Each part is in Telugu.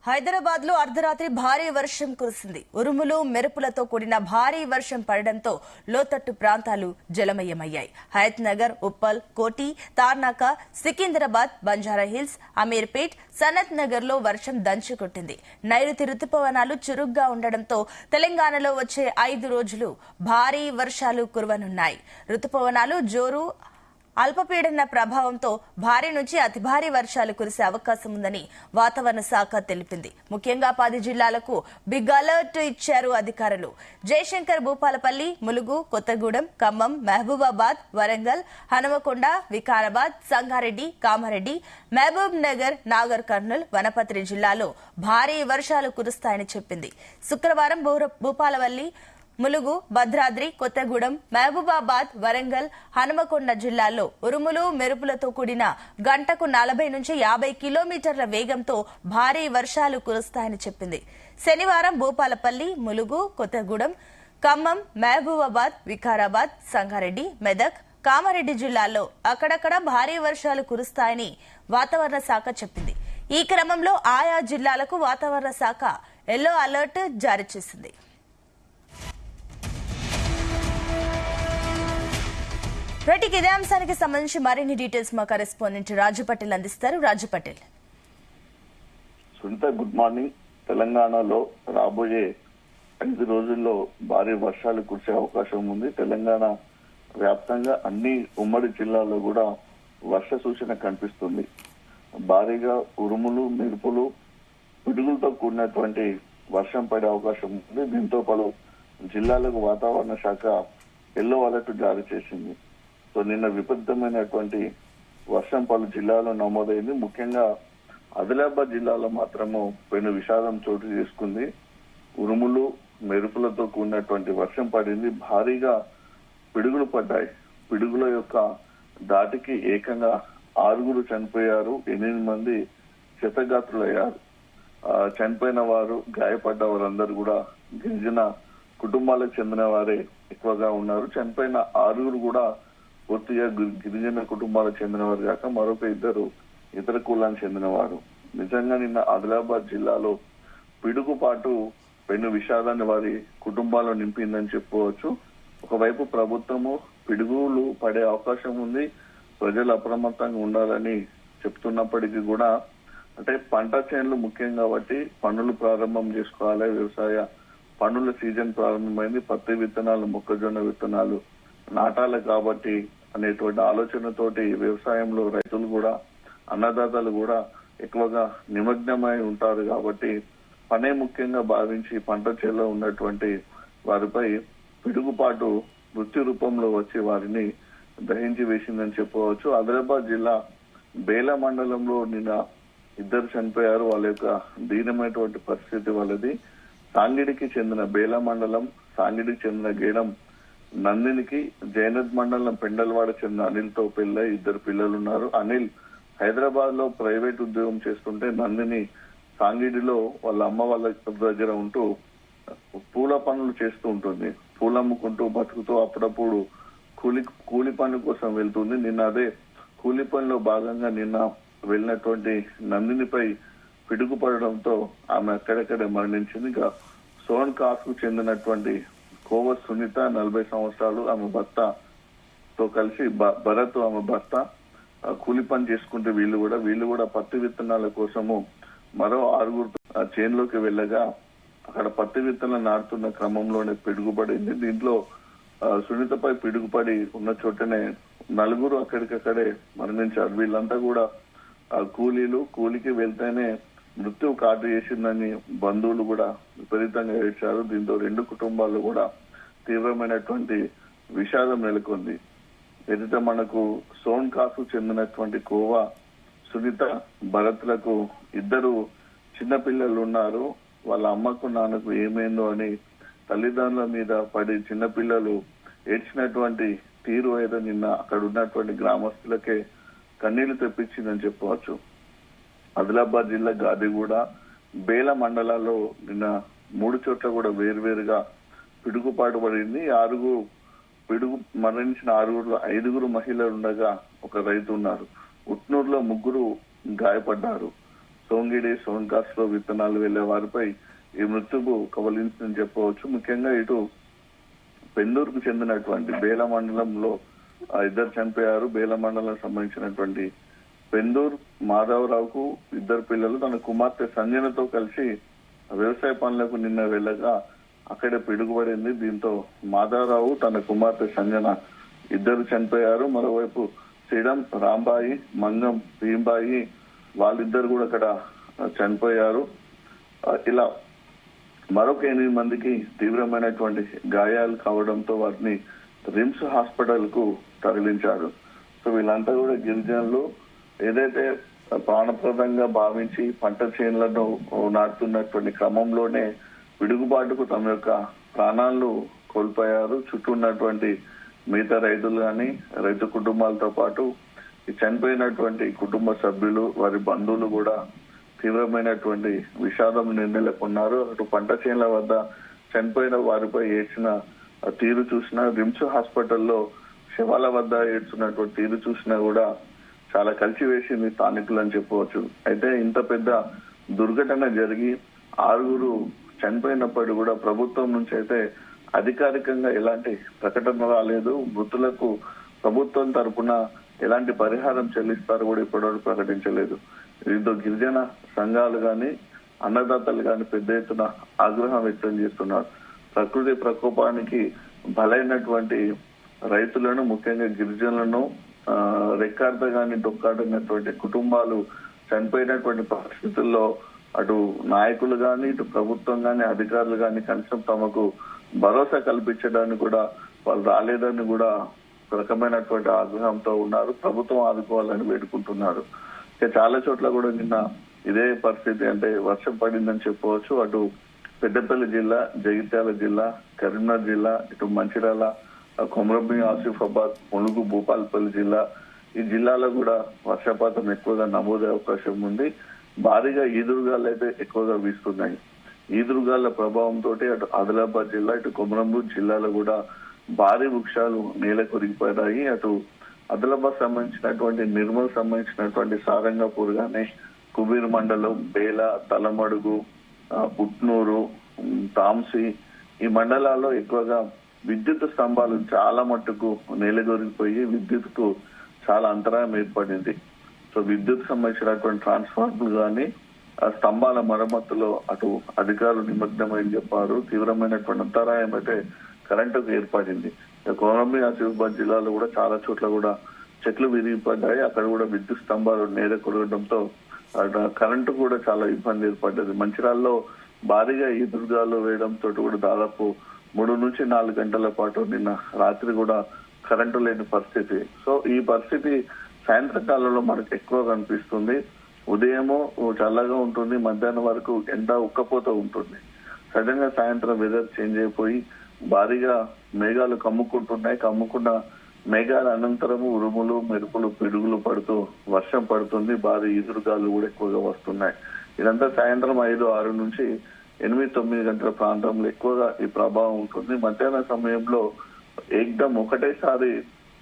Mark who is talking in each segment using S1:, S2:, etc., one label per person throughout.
S1: హైదరాబాద్ లో అర్ధరాత్రి భారీ వర్షం కురిసింది. ఉరుములు మెరుపులతో కూడిన భారీ వర్షం పడడంతో లోతట్టు ప్రాంతాలు జలమయమయ్యాయి. హయత్ నగర్, ఉప్పల్, కోటి, తార్నాక, సికింద్రాబాద్, బంజారాహిల్స్, అమీర్పేట్, సనత్ నగర్ లో వర్షం దంచుకొట్టింది. నైరుతి రుతుపవనాలు చురుగ్గా ఉండడంతో తెలంగాణలో వచ్చే 5 రోజులు భారీ వర్షాలు కురవనున్నాయి. రుతుపవనాలు జోరు అల్పపీడన ప్రభావంతో భారీ నుంచి అతి భారీ వర్షాలు కురిసే అవకాశం ఉందని వాతావరణ శాఖ తెలిపింది. ముఖ్యంగా 10 జిల్లాలకు బిగ్ అలర్ట్ ఇచ్చారు అధికారులు. జయశంకర్, భూపాలపల్లి, ములుగు, కొత్తగూడెం, ఖమ్మం, మహబూబాబాద్, వరంగల్, హనుమకొండ, వికారాబాద్, సంగారెడ్డి, కామారెడ్డి, మహబూబ్ నగర్, నాగర్ కర్నూల్, వనపర్తి జిల్లాలో భారీ వర్షాలు కురుస్తాయని చెప్పింది. శుక్రవారం భూపాలపల్లి, ములుగు, భద్రాద్రి, కొత్తగూడెం, మహబూబాబాద్, వరంగల్, హనుమకొండ జిల్లాల్లో ఉరుములు మెరుపులతో కూడిన గంటకు 40 నుంచి 50 కిలోమీటర్ల వేగంతో భారీ వర్షాలు కురుస్తాయని చెప్పింది. శనివారం భూపాలపల్లి, ములుగు, కొత్తగూడెం, ఖమ్మం, మహబూబాబాద్, వికారాబాద్, సంగారెడ్డి, మెదక్, కామారెడ్డి జిల్లాల్లో అక్కడక్కడ భారీ వర్షాలు కురుస్తాయని వాతావరణ శాఖ చెప్పింది. ఈ క్రమంలో ఆయా జిల్లాలకు వాతావరణ శాఖ ఎల్లో అలర్ట్ జారీ చేసింది. ఇదే అంశానికి సంబంధించి మరిన్ని డీటెయిల్స్ మా కరెస్పాండెంట్ రాజు పటేల్ అందిస్తారు. రాజు పటేల్.
S2: Sunitha, good morning. తెలంగాణలో రాబోయే 5 రోజుల్లో భారీ వర్షాలు కురిసే అవకాశం ఉంది. తెలంగాణ వ్యాప్తంగా అన్ని ఉమ్మడి జిల్లాల్లో కూడా వర్ష సూచన కనిపిస్తుంది. భారీగా ఉరుములు, మెరుపులు, పిడుగులతో కూడినటువంటి వర్షం పడే అవకాశం ఉంది. దీంతో పలు జిల్లాలకు వాతావరణ శాఖ ఎల్లో అలర్ట్ జారీ చేసింది. సో నిన్న విపరీతమైనటువంటి వర్షం పలు జిల్లాలో నమోదైంది. ముఖ్యంగా ఆదిలాబాద్ జిల్లాలో మాత్రము పెను విషాదం చోటు చేసుకుంది. ఉరుములు మెరుపులతో కూడినటువంటి వర్షం పడింది. భారీగా పిడుగులు పడ్డాయి. పిడుగుల యొక్క దాటికి ఏకంగా 6 చనిపోయారు, 8 మంది క్షతగాత్రులయ్యారు. చనిపోయిన వారు, గాయపడ్డ వారందరూ కూడా గిరిజన కుటుంబాలకు చెందిన వారే ఎక్కువగా ఉన్నారు. చనిపోయిన 6 కూడా పూర్తిగా గిరిజన కుటుంబాలకు చెందిన వారు కాక మరొక 2 ఇతర కులానికి చెందిన వారు. నిజంగా నిన్న ఆదిలాబాద్ జిల్లాలో పిడుగుపాటు పెను విషాదాన్ని వారి కుటుంబాల్లో నింపిందని చెప్పుకోవచ్చు. ఒకవైపు ప్రభుత్వము పిడుగులు పడే అవకాశం ఉంది, ప్రజలు అప్రమత్తంగా ఉండాలని చెప్తున్నప్పటికీ కూడా అంటే పంట చేనులు ముఖ్యం కాబట్టి పనులు ప్రారంభం చేసుకోవాలి. వ్యవసాయ పనుల సీజన్ ప్రారంభమైంది. పత్తి విత్తనాలు, మొక్కజొన్న విత్తనాలు నాటాలి కాబట్టి అనేటువంటి ఆలోచనతోటి వ్యవసాయంలో రైతులు కూడా, అన్నదాతలు కూడా ఎక్కువగా నిమగ్నమై ఉంటారు. కాబట్టి పనే ముఖ్యంగా భావించి పంట చేలో ఉన్నటువంటి వారిపై పిడుగుపాటు మృత్యు రూపంలో వచ్చి వారిని దహించి వేసిందని చెప్పవచ్చు. ఆదిలాబాద్ జిల్లా బేల మండలంలో నిన్న 2 చనిపోయారు. వాళ్ళ యొక్క దీనమైనటువంటి పరిస్థితి వాళ్ళది. సాంగిడికి చెందిన బేల మండలం, సాంగిడికి చెందిన గేడం నందినికి, జైనద్ మండలం పెండల్వాడ చెందిన అనిల్ తో పెళ్ళై 2 పిల్లలు ఉన్నారు. అనిల్ హైదరాబాద్ లో ప్రైవేట్ ఉద్యోగం చేస్తుంటే నందిని సాంగిడిలో వాళ్ళ అమ్మ వాళ్ళ దగ్గర ఉంటూ పూల పనులు చేస్తూ ఉంటుంది. పూలు అమ్ముకుంటూ బతుకుతూ అప్పుడప్పుడు కూలి పని కోసం వెళ్తుంది. నిన్న అదే కూలి పనిలో భాగంగా నిన్న వెళ్ళినటువంటి నందినిపై పిడుగు పడడంతో ఆమె అక్కడక్కడే మరణించింది. ఇక సోన్ కాస్కు చెందినటువంటి కోవ సునీత 40 సంవత్సరాలు, ఆమె భర్తతో కలిసి భరత్ ఆమె భర్త కూలి పని చేసుకుంటే వీళ్ళు కూడా పత్తి విత్తనాల కోసము మరో 6 చేనులోకి వెళ్ళగా అక్కడ పత్తి విత్తనాలు నాటుతున్న క్రమంలోనే పిడుగుపడింది. దీంట్లో సునీతపై పిడుగుపడి ఉన్న చోటనే 4 అక్కడికక్కడే మరణించారు. వీళ్ళంతా కూడా కూలికి వెళ్తేనే మృత్యు కాటు చేసిందని బంధువులు కూడా విపరీతంగా ఏడ్చారు. దీంతో 2 కుటుంబాలు కూడా తీవ్రమైనటువంటి విషాదం నెలకొంది. ఏదైతే మనకు సోన్ కాసు చెందినటువంటి కోవా సునీత, భరత్లకు 2 చిన్నపిల్లలు ఉన్నారు. వాళ్ళ అమ్మకు నాన్నకు ఏమైందో అని తల్లిదండ్రుల మీద పడి చిన్నపిల్లలు ఏడ్చినటువంటి తీరు అయితే నిన్న అక్కడ ఉన్నటువంటి గ్రామస్తులకే కన్నీళ్లు తెప్పించిందని చెప్పవచ్చు. ఆదిలాబాద్ జిల్లా గాదిగూడ, బేల మండలాల్లో నిన్న 3 చోట్ల కూడా వేరువేరుగా పిడుగుపాటు పడింది. మరణించిన 6లో 5 మహిళలు ఉండగా ఒక రైతు ఉన్నారు. ఉట్నూరులో 3 గాయపడ్డారు. సోంగిడి సోన్కాస్ లో విత్తనాలు వెళ్లే వారిపై ఈ మృత్యువు కవలించిందని చెప్పవచ్చు. ముఖ్యంగా ఇటు పెందూరుకు చెందినటువంటి బేల మండలంలో ఇద్దరు చనిపోయారు. బేల మండలం సంబంధించినటువంటి పెందూరు మాధవరావుకు ఇద్దరు పిల్లలు, తన కుమార్తె సంజనతో కలిసి వ్యవసాయ పనులకు నిన్న వెళ్ళగా అక్కడే పిడుగుపడింది. దీంతో మాధవరావు తన కుమార్తె సంజన ఇద్దరు చనిపోయారు. మరోవైపు శ్రీడం రాంబాయి, మంగం భీంబాయి వాళ్ళిద్దరు కూడా అక్కడ చనిపోయారు. ఇలా మరొక 8 మందికి తీవ్రమైనటువంటి గాయాలు కావడంతో వారిని రిమ్స్ హాస్పిటల్ కు తరలించారు. సో వీళ్ళంతా కూడా గిరిజనులు ఏదైతే ప్రాణప్రదంగా భావించి పంట చేనులను నాటుతున్నటువంటి క్రమంలోనే పిడుగుబాటుకు తమ యొక్క ప్రాణాలను కోల్పోయారు. చుట్టూ ఉన్నటువంటి మిగతా రైతులు కానీ రైతు కుటుంబాలతో పాటు ఈ చనిపోయినటువంటి కుటుంబ సభ్యులు వారి బంధువులు కూడా తీవ్రమైనటువంటి విషాదం నెలకొన్నారు. అటు పంట చేనుల వద్ద చనిపోయిన వారిపై ఏడ్చిన తీరు చూసినా, రిమ్స్ హాస్పిటల్లో శవాల వద్ద ఏడ్చున్నటువంటి తీరు చూసినా కూడా చాలా కలిసివేసింది స్థానికులు అని చెప్పవచ్చు. అయితే ఇంత పెద్ద దుర్ఘటన జరిగి 6 చనిపోయినప్పటికీ కూడా ప్రభుత్వం నుంచి అయితే అధికారికంగా ఎలాంటి ప్రకటన రాలేదు. మృతులకు ప్రభుత్వం తరపున ఎలాంటి పరిహారం చెల్లిస్తారో కూడా ఇప్పటివరకు ప్రకటించలేదు. దీంతో గిరిజన సంఘాలు గాని అన్నదాతలు గాని పెద్ద ఎత్తున ఆగ్రహం వ్యక్తం చేస్తున్నారు. ప్రకృతి ప్రకోపానికి బలైనటువంటి రైతులను, ముఖ్యంగా గిరిజనులను రెక్కార్త గాని డొక్కాడినటువంటి కుటుంబాలు చనిపోయినటువంటి పరిస్థితుల్లో అటు నాయకులు గాని ఇటు ప్రభుత్వం గాని అధికారులు గాని కనీసం తమకు భరోసా కల్పించడానికి కూడా వాళ్ళు రాలేదని కూడా ఒక రకమైనటువంటి ఆగ్రహంతో ఉన్నారు. ప్రభుత్వం ఆదుకోవాలని వేడుకుంటున్నారు. చాలా చోట్ల కూడా నిన్న ఇదే పరిస్థితి, అంటే వర్షం పడిందని చెప్పవచ్చు. అటు పెద్దపల్లి జిల్లా, జగిత్యాల జిల్లా, కరీంనగర్ జిల్లా, ఇటు మంచిర్యాల, కొమరంభీం, ఆసిఫాబాద్, ములుగు, భూపాలపల్లి జిల్లా, ఈ జిల్లాలో కూడా వర్షపాతం ఎక్కువగా నమోదయ్యే అవకాశం ఉంది. భారీగా ఈదురుగాలు అయితే ఎక్కువగా వీస్తున్నాయి. ఈదురుగాల ప్రభావంతో అటు ఆదిలాబాద్ జిల్లా, ఇటు కొమరంభీం జిల్లాలో కూడా భారీ వృక్షాలు నేల కొరిగిపోయాయి. అటు ఆదిలాబాద్ సంబంధించినటువంటి నిర్మల్ సంబంధించినటువంటి సారంగపూర్ గానీ, కుబీర్ మండలం, బేల, తలమడుగు, పుట్నూరు, తాంసి ఈ మండలాల్లో ఎక్కువగా విద్యుత్ స్తంభాలు చాలా మట్టుకు నేలగొరిగిపోయి విద్యుత్కు చాలా అంతరాయం ఏర్పడింది. సో విద్యుత్ సంబంధించినటువంటి ట్రాన్స్ఫార్మర్లు కానీ ఆ స్తంభాల మరమ్మతులో అటు అధికారులు నిమగ్నమని చెప్పారు. తీవ్రమైనటువంటి అంతరాయం అయితే కరెంటుకు ఏర్పడింది. కొమరంభీం, ఆసిఫాబాద్ జిల్లాలో కూడా చాలా చోట్ల కూడా చెట్లు విరిగిపడ్డాయి. అక్కడ కూడా విద్యుత్ స్తంభాలు నేల కొరగడంతో కరెంటు కూడా చాలా ఇబ్బంది ఏర్పడ్డది. మంచిర్యాలలో భారీగా ఈదురుగాలు వేయడంతో కూడా దాదాపు 3 నుంచి 4 గంటల పాటు నిన్న రాత్రి కూడా కరెంటు లేని పరిస్థితి. సో ఈ పరిస్థితి సాయంత్రకాలంలో మనకు ఎక్కువ కనిపిస్తుంది. ఉదయము చల్లగా ఉంటుంది, మధ్యాహ్నం వరకు ఎండ ఉక్కపోతూ ఉంటుంది. సడన్ గా సాయంత్రం వెదర్ చేంజ్ అయిపోయి భారీగా మేఘాలు కమ్ముకుంటున్నాయి. కమ్ముకున్న మేఘాల అనంతరము ఉరుములు, మెరుపులు, పిడుగులు పడుతూ వర్షం పడుతుంది. భారీ ఈదురుగాలు కూడా ఎక్కువగా వస్తున్నాయి. ఇదంతా సాయంత్రం 5, 6 నుంచి 8, 9 గంటల ప్రాంతంలో ఎక్కువగా ఈ ప్రభావం ఉంటుంది. మధ్యాహ్న సమయంలో ఏకదం ఒకటేసారి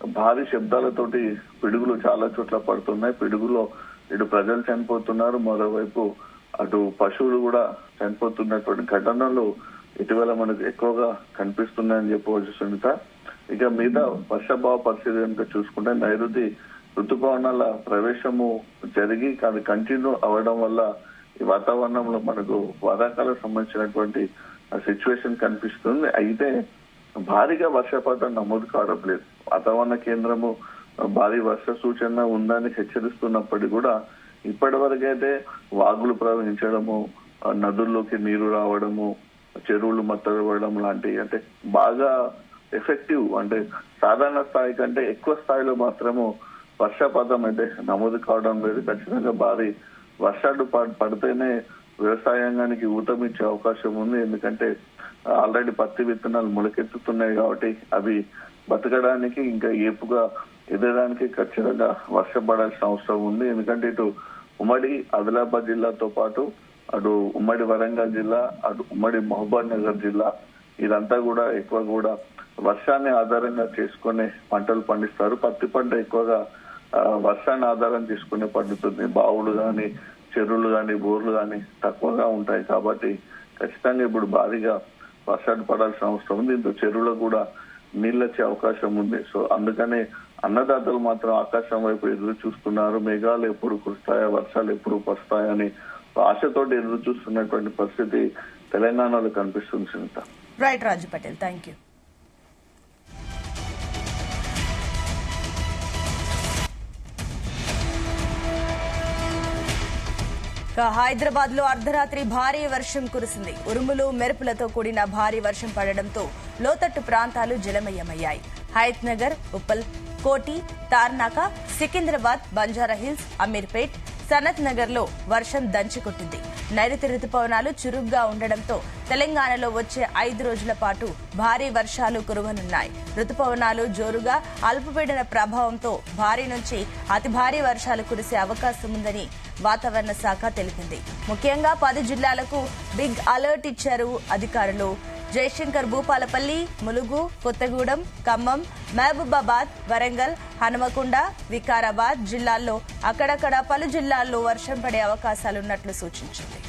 S2: భారీ శబ్దాలతోటి పిడుగులు చాలా చోట్ల పడుతున్నాయి. పిడుగులో ఇటు ప్రజలు చనిపోతున్నారు, మరోవైపు అటు పశువులు కూడా చనిపోతున్నటువంటి ఘటనలు ఇటీవల మనకు ఎక్కువగా కనిపిస్తున్నాయని చెప్పవచ్చు సునీత. ఇక మీద వర్షాభావ పరిస్థితి కనుక చూసుకుంటే నైరుతి ఋతుపవనాల ప్రవేశము జరిగి అది కంటిన్యూ అవడం వల్ల ఈ వాతావరణంలో మనకు వాతాకాలకు సంబంధించినటువంటి సిచ్యువేషన్ కనిపిస్తుంది. అయితే భారీగా వర్షపాతం నమోదు కావడం లేదు. వాతావరణ కేంద్రము భారీ వర్ష సూచన ఉందని హెచ్చరిస్తున్నప్పటికీ కూడా ఇప్పటి వరకైతే వాగులు ప్రవహించడము, నదుల్లోకి నీరు రావడము, చెరువులు మత్తగడం లాంటివి అంటే బాగా ఎఫెక్టివ్, అంటే సాధారణ స్థాయి కంటే ఎక్కువ స్థాయిలో మాత్రము వర్షపాతం అయితే నమోదు కావడం లేదు. ఖచ్చితంగా భారీ వర్షాలు పడితేనే వ్యవసాయంగానికి ఊతమిచ్చే అవకాశం ఉంది. ఎందుకంటే ఆల్రెడీ పత్తి విత్తనాలు మొలకెత్తుతున్నాయి కాబట్టి అవి బతకడానికి ఇంకా ఏపుగా ఎదగడానికి ఖచ్చితంగా వర్షం పడాల్సిన అవసరం ఉంది. ఎందుకంటే ఇటు ఉమ్మడి ఆదిలాబాద్ జిల్లాతో పాటు అటు ఉమ్మడి వరంగల్ జిల్లా, అటు ఉమ్మడి మహబూబ్ నగర్ జిల్లా ఇదంతా కూడా ఎక్కువ కూడా వర్షాన్ని ఆధారంగా చేసుకునే పంటలు పండిస్తారు. పత్తి పంట ఎక్కువగా వర్షాన్ని ఆధారం చేసుకునే పండుతుంది. బావులు గాని, చెరువులు కానీ బోర్లు కానీ తక్కువగా ఉంటాయి. కాబట్టి ఖచ్చితంగా ఇప్పుడు భారీగా వర్షాలు పడాల్సిన అవసరం ఉంది. దీంతో చెరువులకు కూడా నీళ్ళు వచ్చే అవకాశం ఉంది. సో అందుకనే అన్నదాతలు మాత్రం ఆకాశం వైపు ఎదురు చూస్తున్నారు. మేఘాలు ఎప్పుడు కురుస్తాయా, వర్షాలు ఎప్పుడు పడతాయని ఆశతోటి ఎదురు చూస్తున్నటువంటి పరిస్థితి తెలంగాణలో కనిపిస్తుంది. Sunitha.
S1: Right Raju Patel, thank you. Hyderabad లో అర్ధరాత్రి భారీ వర్షం కురిసింది. ఉరుములు మెరుపులతో కూడిన భారీ వర్షం పడడంతో లోతట్టు ప్రాంతాలు జలమయమయ్యాయి. హయత్ నగర్, ఉప్పల్, కోటి, తార్నాక, సికింద్రాబాద్, బంజారాహిల్స్, అమీర్పేట్, సనత్ నగర్ లో వర్షం దంచికొట్టింది. నైరుతి రుతుపవనాలు చురుగ్గా ఉండడంతో తెలంగాణలో వచ్చే 5 రోజుల పాటు భారీ వర్షాలు కురవనున్నాయి. రుతుపవనాలు జోరుగా అల్పపీడన ప్రభావంతో భారీ నుంచి అతి భారీ వర్షాలు కురిసే అవకాశం ఉందని వాతావరణ శాఖ తెలిపింది. ముఖ్యంగా 10 జిల్లాలకు బిగ్ అలర్ట్ ఇచ్చారు అధికారులు. జయశంకర్, భూపాలపల్లి, ములుగు, కొత్తగూడెం, ఖమ్మం, మహబూబాబాద్, వరంగల్, హనుమకొండ, వికారాబాద్ జిల్లాల్లో అక్కడక్కడ పలు జిల్లాల్లో వర్షం పడే అవకాశాలున్నట్లు సూచించింది.